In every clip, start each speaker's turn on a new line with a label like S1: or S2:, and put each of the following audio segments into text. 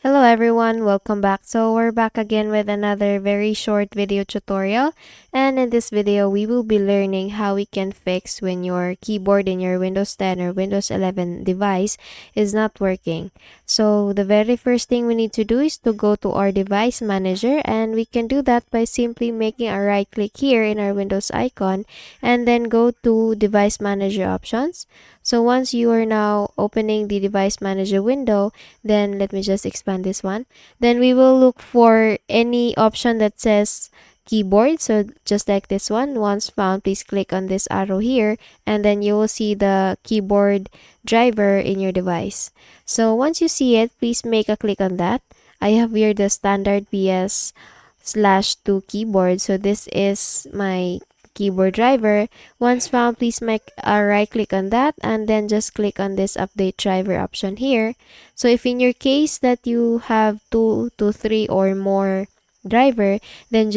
S1: Hello everyone, welcome back. So we're back again with another very short video tutorial, and in this video we will be learning how we can fix when your keyboard in your Windows 10 or Windows 11 device is not working. So the very first thing we need to do is to go to our device manager, and we can do that by simply making a right click here in our Windows icon and then go to device manager options. So once you are now opening the device manager window, then let me just expand this one. Then we will look for any option that says keyboard. So just like this one, once found, please click on this arrow here, and then you will see the keyboard driver in your device. So once you see it, please make a click on that. I have here the standard PS/2 keyboard. So this is my keyboard driver. Once found, please make a right click on that and then just click on this update driver option here. So if in your case that you have 2 to 3 or more driver, then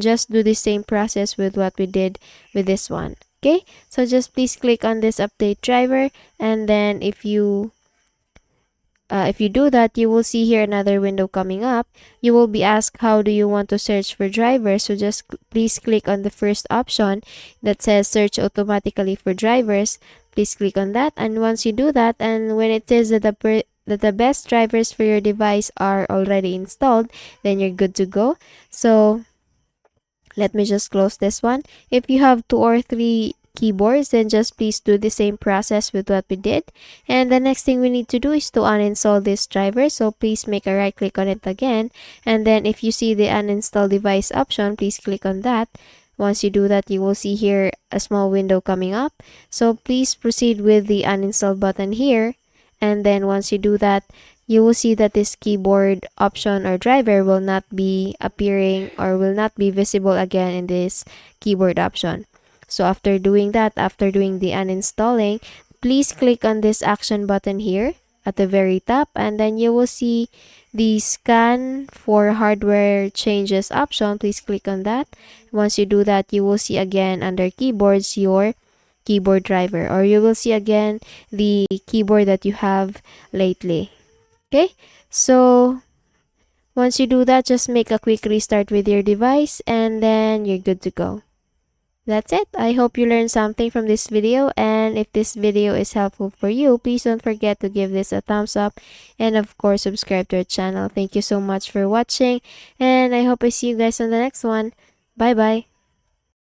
S1: just do the same process with what we did with this one. Okay, so just please click on this update driver, and then if you do that, you will see here another window coming up. You will be asked, how do you want to search for drivers? So just please click on the first option that says search automatically for drivers. Please click on that, and once you do that, and when it says that the best drivers for your device are already installed, then you're good to go. So let me just close this one. If you have 2 or 3 keyboards, then just please do the same process with what we did. And the next thing we need to do is to uninstall this driver. So please make a right click on it again, and then if you see the uninstall device option, please click on that. Once you do that, you will see here a small window coming up. So please proceed with the uninstall button here, and then once you do that, you will see that this keyboard option or driver will not be appearing or will not be visible again in this keyboard option. So after doing that, after doing the uninstalling, please click on this action button here at the very top, and then you will see the scan for hardware changes option. Please click on that. Once you do that, you will see again under keyboards your keyboard driver, or you will see again the keyboard that you have lately. Okay, so once you do that, just make a quick restart with your device, and then you're good to go. That's it. I hope you learned something from this video, and if this video is helpful for you, please don't forget to give this a thumbs up, and of course subscribe to our channel. Thank you so much for watching, and I hope I see you guys on the next one. Bye bye.